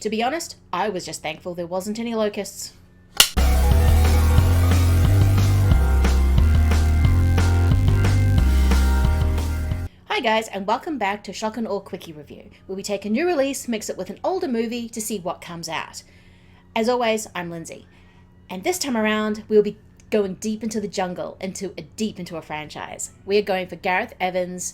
To be honest, I was just thankful there wasn't any locusts. Hi guys, and welcome back to S&A Quickie Review, where we take a new release, mix it with an older movie to see what comes out. As always, I'm Lindsay, and this time around, we'll be going deep into the jungle, deep into a franchise. We are going for Gareth Evans'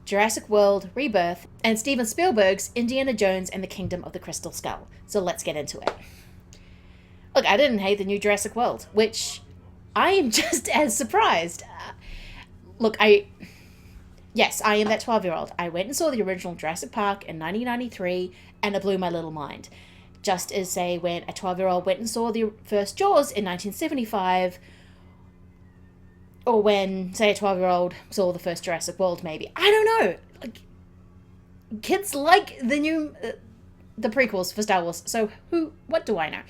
Jurassic World Rebirth and Steven Spielberg's Indiana Jones and the Kingdom of the Crystal Skull. So let's get into it. Look, I didn't hate the new Jurassic World, which I am just as surprised. Yes, I am that 12-year-old. I went and saw the original Jurassic Park in 1993, and it blew my little mind. Just as, say, when a 12-year-old went and saw the first Jaws in 1975, or when, say, a 12-year-old saw the first Jurassic World, maybe. I don't know. Kids like the prequels for Star Wars, so what do I know?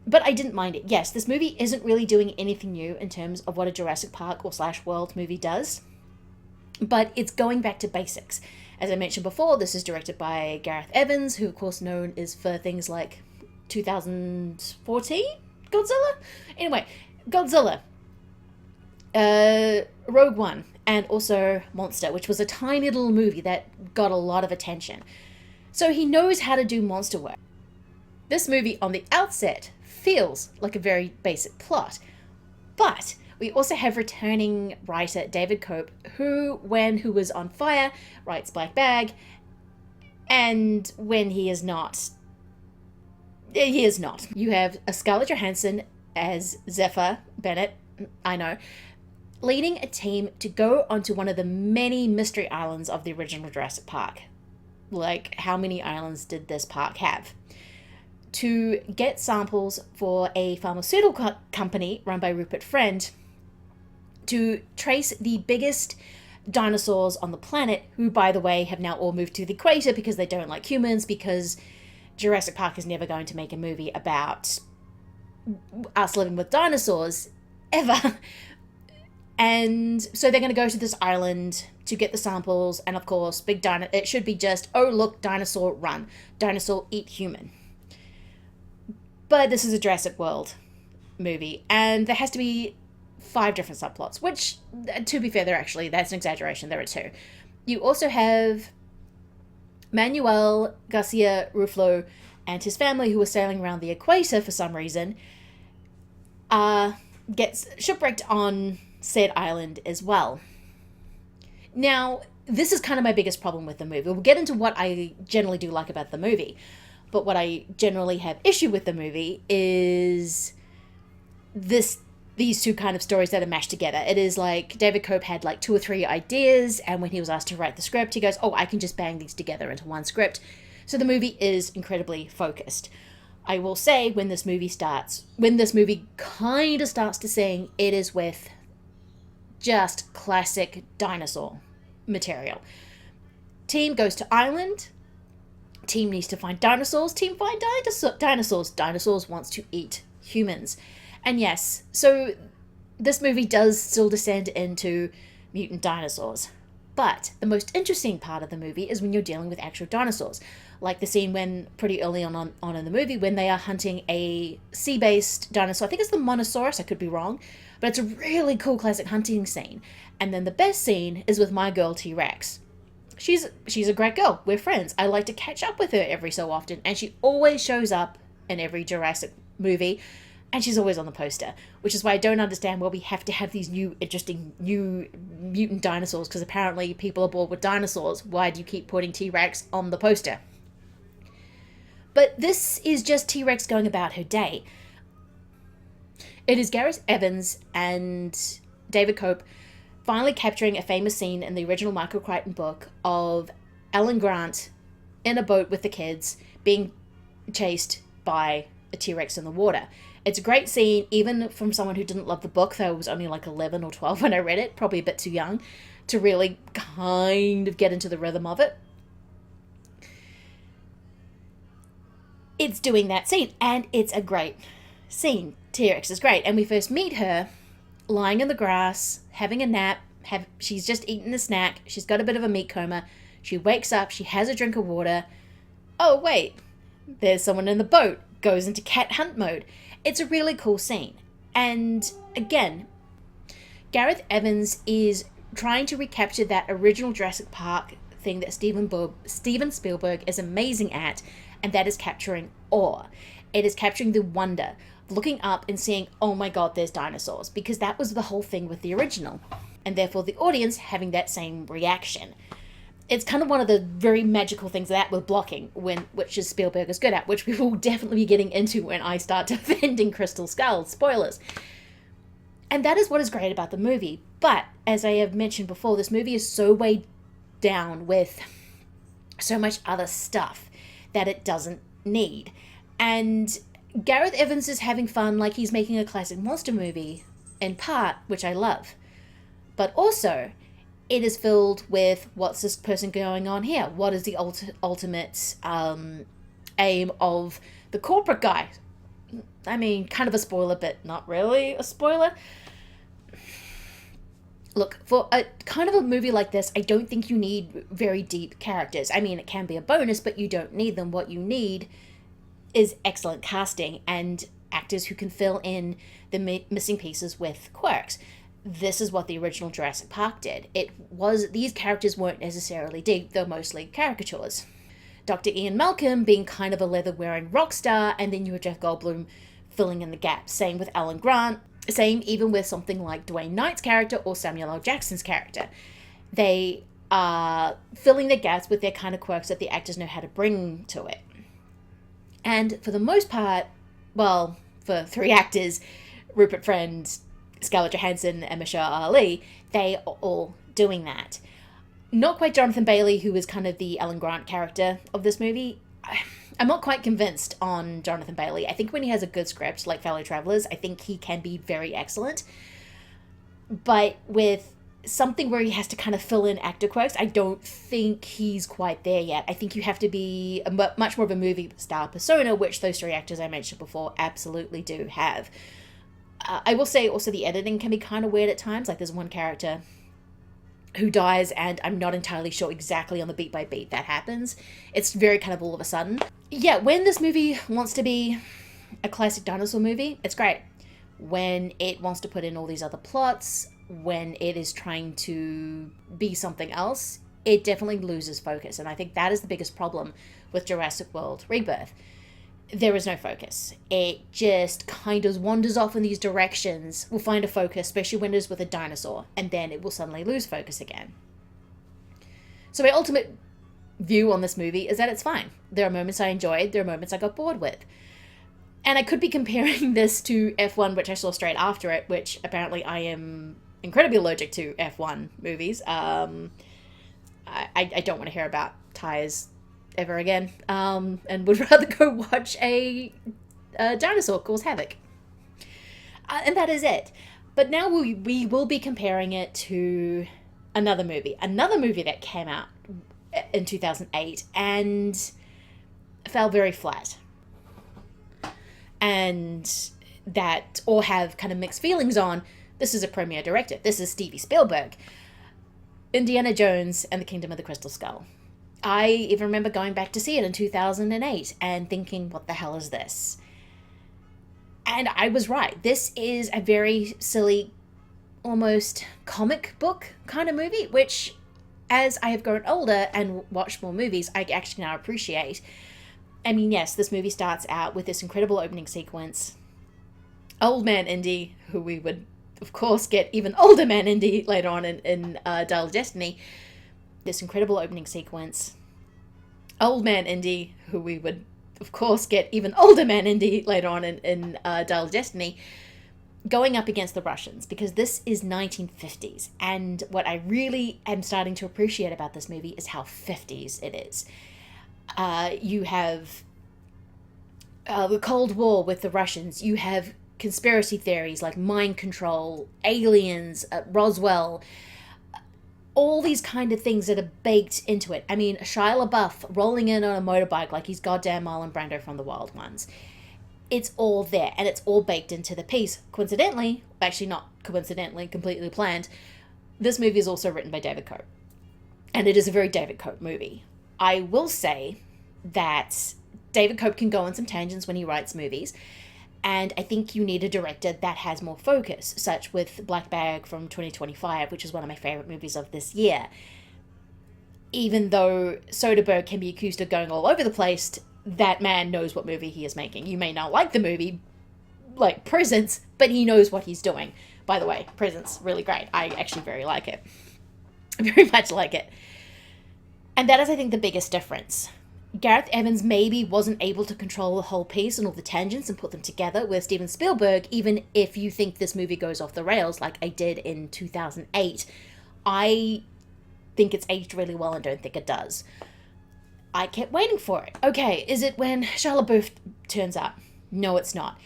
But I didn't mind it. Yes, this movie isn't really doing anything new in terms of what a Jurassic Park or / World movie does. But it's going back to basics. As I mentioned before, this is directed by Gareth Evans, who of course known is for things like 2014 Godzilla? Anyway, Godzilla, Rogue One, and also Monster, which was a tiny little movie that got a lot of attention. So he knows how to do monster work. This movie on the outset feels like a very basic plot, but we also have returning writer David Cope, who, when Who Was on Fire, writes Black Bag, and when he is not. You have Scarlett Johansson as Zephyr Bennett, I know, leading a team to go onto one of the many mystery islands of the original Jurassic Park. Like, how many islands did this park have? To get samples for a pharmaceutical company run by Rupert Friend to trace the biggest dinosaurs on the planet, who, by the way, have now all moved to the equator because they don't like humans, because Jurassic Park is never going to make a movie about us living with dinosaurs, ever. And so they're going to go to this island to get the samples, and of course, it should be just, oh look, dinosaur run, dinosaur eat human. But this is a Jurassic World movie, and there has to be 5 different subplots, which, to be fair, that's an exaggeration, there are 2. You also have Manuel Garcia Ruflo and his family, who are sailing around the equator for some reason, gets shipwrecked on said island as well. Now, this is kind of my biggest problem with the movie. We'll get into what I generally do like about the movie, but what I generally have issue with the movie is these 2 kind of stories that are mashed together. It is like David Cope had like 2 or 3 ideas, and when he was asked to write the script, he goes, oh, I can just bang these together into one script. So the movie is incredibly focused. I will say, when this movie kind of starts to sing, it is with just classic dinosaur material. Team goes to island. Team needs to find dinosaurs. Team find dinosaurs. Dinosaurs wants to eat humans. And yes, so this movie does still descend into mutant dinosaurs. But the most interesting part of the movie is when you're dealing with actual dinosaurs. Like the scene when, pretty early on in the movie, when they are hunting a sea-based dinosaur. I think it's the Monosaurus, I could be wrong. But it's a really cool classic hunting scene. And then the best scene is with my girl T-Rex. She's a great girl. We're friends. I like to catch up with her every so often. And she always shows up in every Jurassic movie. And she's always on the poster, which is why I don't understand why we have to have these new mutant dinosaurs, because apparently people are bored with dinosaurs. Why do you keep putting T-Rex on the poster? But this is just T-Rex going about her day. It is Gareth Evans and David Cope finally capturing a famous scene in the original Michael Crichton book of Alan Grant in a boat with the kids being chased by a T-Rex in the water. It's a great scene, even from someone who didn't love the book, though I was only like 11 or 12 when I read it, probably a bit too young to really kind of get into the rhythm of it. It's doing that scene, and it's a great scene. T-Rex is great, and we first meet her lying in the grass, having a nap. She's just eaten a snack. She's got a bit of a meat coma. She wakes up. She has a drink of water. Oh, wait. There's someone in the boat, goes into cat hunt mode. It's a really cool scene. And again, Gareth Evans is trying to recapture that original Jurassic Park thing that Steven Spielberg is amazing at, and that is capturing awe. It is capturing the wonder of looking up and seeing, oh my god, there's dinosaurs, because that was the whole thing with the original, and therefore the audience having that same reaction. It's kind of one of the very magical things that with blocking, which is Spielberg is good at, which we will definitely be getting into when I start defending Crystal Skull. Spoilers. And that is what is great about the movie. But, as I have mentioned before, this movie is so weighed down with so much other stuff that it doesn't need. And Gareth Evans is having fun like he's making a classic monster movie, in part, which I love. But also, it is filled with, what's this person going on here? What is the ultimate aim of the corporate guy? I mean, kind of a spoiler, but not really a spoiler. Look, for a kind of a movie like this, I don't think you need very deep characters. I mean, it can be a bonus, but you don't need them. What you need is excellent casting and actors who can fill in the missing pieces with quirks. This is what the original Jurassic Park did. These characters weren't necessarily deep, they're mostly caricatures. Dr. Ian Malcolm being kind of a leather-wearing rock star, and then you have Jeff Goldblum filling in the gaps. Same with Alan Grant. Same even with something like Dwayne Knight's character or Samuel L. Jackson's character. They are filling the gaps with their kind of quirks that the actors know how to bring to it. And for the most part, well, for three actors, Rupert Friend, Scarlett Johansson, and Mahershala Ali, they are all doing that. Not quite Jonathan Bailey, who is kind of the Alan Grant character of this movie. I'm not quite convinced on Jonathan Bailey. I think when he has a good script, like Fellow Travelers, I think he can be very excellent. But with something where he has to kind of fill in actor quirks, I don't think he's quite there yet. I think you have to be much more of a movie star persona, which those three actors I mentioned before absolutely do have. I will say also the editing can be kind of weird at times. Like there's one character who dies, and I'm not entirely sure exactly on the beat by beat that happens. It's very kind of all of a sudden. Yeah, when this movie wants to be a classic dinosaur movie, it's great. When it wants to put in all these other plots, when it is trying to be something else, it definitely loses focus. And I think that is the biggest problem with Jurassic World Rebirth. There is no focus. It just kind of wanders off in these directions. We'll find a focus, especially when it is with a dinosaur, and then it will suddenly lose focus again. So my ultimate view on this movie is that it's fine. There are moments I enjoyed, there are moments I got bored with. And I could be comparing this to F1, which I saw straight after it, which apparently I am incredibly allergic to F1 movies. I don't want to hear about tires ever again, and would rather go watch a dinosaur cause havoc. And that is it. But now we will be comparing it to another movie that came out in 2008 and fell very flat. And that, or have kind of mixed feelings on, this is a premier director. This is Steven Spielberg. Indiana Jones and the Kingdom of the Crystal Skull. I even remember going back to see it in 2008 and thinking, what the hell is this? And I was right. This is a very silly, almost comic book kind of movie, which, as I have grown older and watched more movies, I actually now appreciate. I mean, yes, this movie starts out with this incredible opening sequence. Old Man Indy, who we would, of course, get even older Man Indy later on in Dial of Destiny. This incredible opening sequence. Old Man Indy, who we would, of course, get even older Man Indy later on in Dial of Destiny, going up against the Russians, because this is 1950s. And what I really am starting to appreciate about this movie is how 50s it is. You have the Cold War with the Russians. You have conspiracy theories like mind control, aliens, Roswell, all these kind of things that are baked into it. I mean, Shia LaBeouf rolling in on a motorbike like he's goddamn Marlon Brando from The Wild Ones. It's all there, and it's all baked into the piece. Coincidentally, actually not coincidentally, completely planned, this movie is also written by David Cope. And it is a very David Cope movie. I will say that David Cope can go on some tangents when he writes movies, and I think you need a director that has more focus, such with Black Bag from 2025, which is one of my favorite movies of this year. Even though Soderbergh can be accused of going all over the place, that man knows what movie he is making. You may not like the movie, like Presence, but he knows what he's doing. By the way, Presence, really great. I actually very like it. Very much like it. And that is, I think, the biggest difference. Gareth Evans maybe wasn't able to control the whole piece and all the tangents and put them together with Steven Spielberg, even if you think this movie goes off the rails like I did in 2008. I think it's aged really well and don't think it does. I kept waiting for it. Okay, is it when Shia LaBeouf turns up? No, it's not.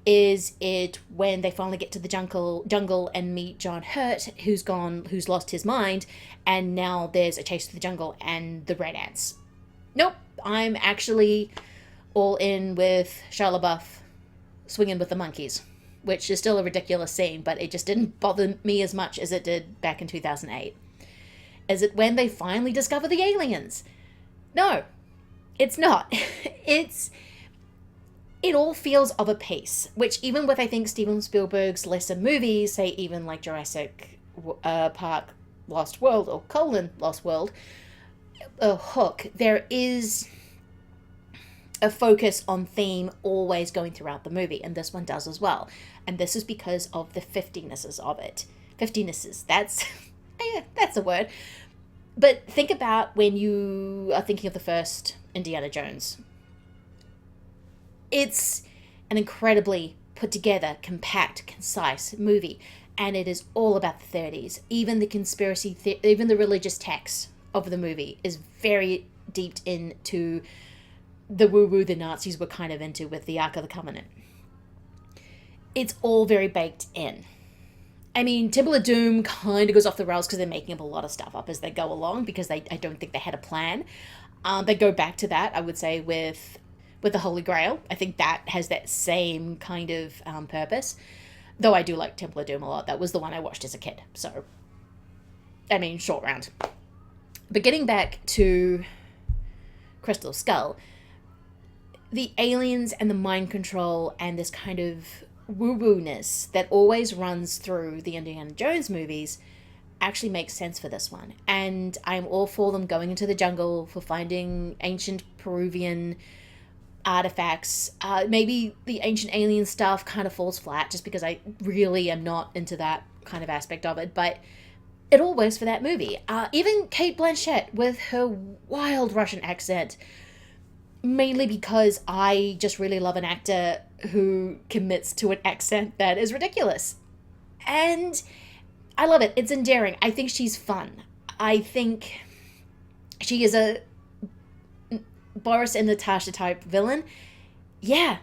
Is it when they finally get to the jungle and meet John Hurt, who's lost his mind, and now there's a chase through the jungle and the red ants? Nope. I'm actually all in with Shia LaBeouf swinging with the monkeys, which is still a ridiculous scene, but it just didn't bother me as much as it did back in 2008. Is it when they finally discover the aliens? No, it's not. It all feels of a piece, which even with, I think, Steven Spielberg's lesser movies, say even like Jurassic Park Lost World or Lost World, Hook, there is a focus on theme always going throughout the movie, and this one does as well. And this is because of the 50nesses of it. 50nesses, that's a word. But think about when you are thinking of the first Indiana Jones. It's an incredibly put together, compact, concise movie, and it is all about the 30s. Even the even the religious text of the movie is very deep into the woo-woo the Nazis were kind of into with the Ark of the Covenant. It's all very baked in. I mean, Temple of Doom kind of goes off the rails because they're making up a lot of stuff up as they go along, because I don't think they had a plan. They go back to that, I would say, with the Holy Grail. I think that has that same kind of purpose. Though I do like Temple of Doom a lot. That was the one I watched as a kid. So, I mean, short round. But getting back to Crystal Skull, the aliens and the mind control and this kind of woo-woo-ness that always runs through the Indiana Jones movies actually makes sense for this one. And I'm all for them going into the jungle, for finding ancient Peruvian artifacts. Maybe the ancient alien stuff kind of falls flat just because I really am not into that kind of aspect of it, but it all works for that movie. Even Cate Blanchett with her wild Russian accent, mainly because I just really love an actor who commits to an accent that is ridiculous. And I love it. It's endearing. I think she's fun. I think she is a Boris and Natasha type villain. Yeah,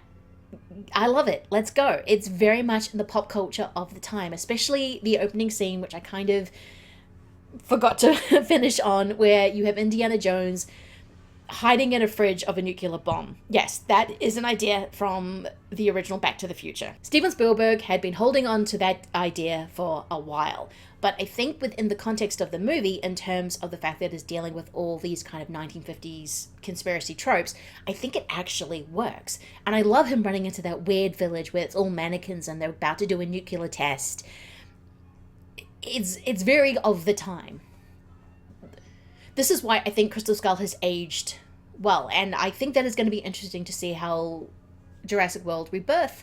I love it. Let's go. It's very much in the pop culture of the time, especially the opening scene, which I kind of forgot to finish on, where you have Indiana Jones hiding in a fridge of a nuclear bomb. Yes, that is an idea from the original Back to the Future. Steven Spielberg had been holding on to that idea for a while, but I think within the context of the movie, in terms of the fact that it's dealing with all these kind of 1950s conspiracy tropes, I think it actually works. And I love him running into that weird village where it's all mannequins and they're about to do a nuclear test. It's very of the time. This is why I think Crystal Skull has aged well, and I think that is going to be interesting to see how Jurassic World Rebirth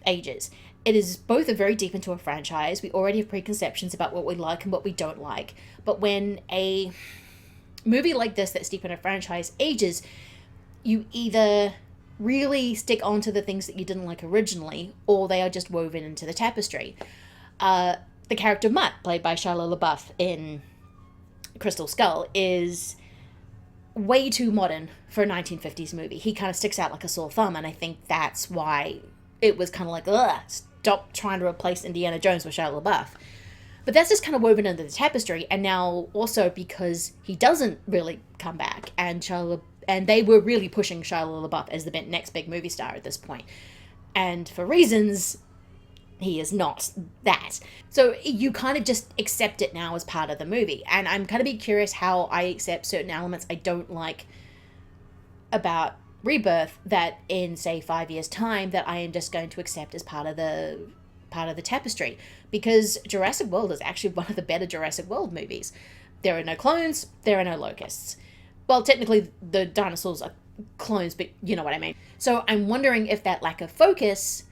ages. It is both a very deep into a franchise. We already have preconceptions about what we like and what we don't like, but when a movie like this that's deep in a franchise ages, you either really stick on to the things that you didn't like originally, or they are just woven into the tapestry. The character Mutt, played by Shia LaBeouf in Crystal Skull, is way too modern for a 1950s movie. He kind of sticks out like a sore thumb, and I think that's why it was kind of like, ugh, stop trying to replace Indiana Jones with Shia LaBeouf. But that's just kind of woven into the tapestry, and now also because he doesn't really come back, and they were really pushing Shia LaBeouf as the next big movie star at this point. And for reasons, he is not that. So you kind of just accept it now as part of the movie. And I'm kind of be curious how I accept certain elements I don't like about Rebirth that in, say, 5 years' time, that I am just going to accept as part of the tapestry, because Jurassic World is actually one of the better Jurassic World movies. There are no clones, there are no locusts. Well, technically the dinosaurs are clones, but you know what I mean. So I'm wondering if that lack of focus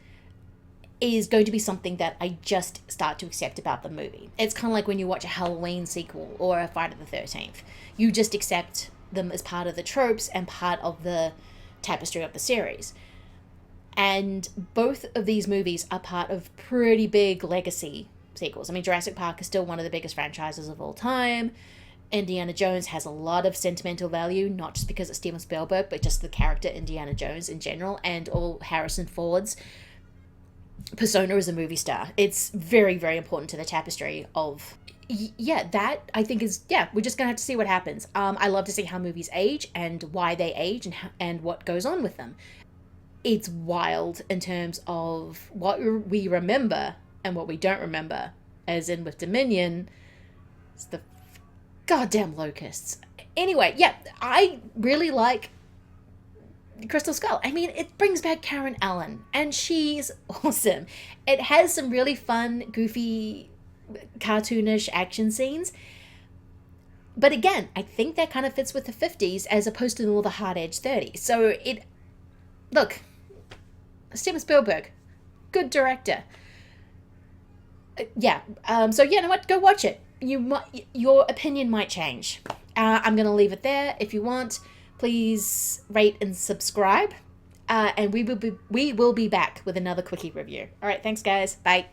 is going to be something that I just start to accept about the movie. It's kind of like when you watch a Halloween sequel or a Friday the 13th. You just accept them as part of the tropes and part of the tapestry of the series. And both of these movies are part of pretty big legacy sequels. I mean, Jurassic Park is still one of the biggest franchises of all time. Indiana Jones has a lot of sentimental value, not just because it's Steven Spielberg, but just the character Indiana Jones in general, and all Harrison Ford's persona as a movie star. It's very, very important to the tapestry of... Yeah, that I think is... Yeah, we're just going to have to see what happens. I love to see how movies age and why they age and what goes on with them. It's wild in terms of what we remember and what we don't remember. As in with Dominion, it's the goddamn locusts. Anyway, yeah, I really like Crystal Skull. I mean, it brings back Karen Allen, and she's awesome. It has some really fun, goofy, cartoonish action scenes. But again, I think that kind of fits with the 50s as opposed to all the hard-edged 30s. So it... Look, Steven Spielberg, good director. So you know what? Go watch it. Your opinion might change. I'm going to leave it there. If you want, please rate and subscribe. And we will be back with another quickie review. All right, thanks guys. Bye.